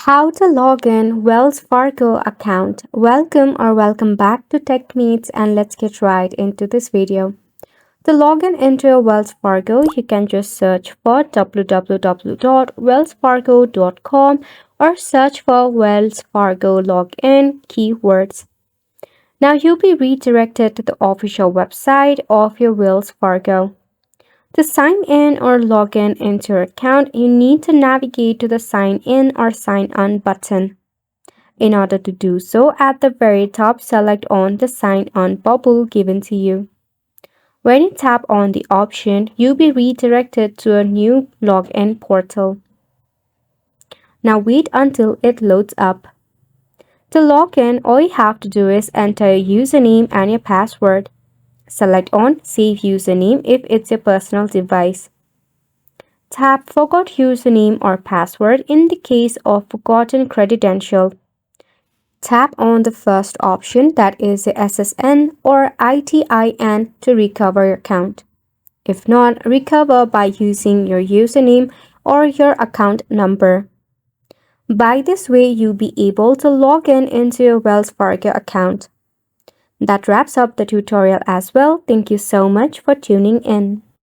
How to log in Wells Fargo account. Welcome back to Techmates, and let's get right into this video. To log in into your Wells Fargo, you can just search for www.wellsfargo.com or search for Wells Fargo login keywords. Now you'll be redirected to the official website of your Wells Fargo. To sign in or log in into your account, you need to navigate to the Sign In or Sign On button. In order to do so, at the very top, select on the Sign On bubble given to you. When you tap on the option, you'll be redirected to a new login portal. Now wait until it loads up. To log in, all you have to do is enter your username and your password. Select on Save Username if it's your personal device. Tap Forgot Username or Password in the case of forgotten credential. Tap on the first option, that is the SSN or ITIN, to recover your account. If not, recover by using your username or your account number. By this way, you'll be able to log in into your Wells Fargo account. That wraps up the tutorial as well. Thank you so much for tuning in.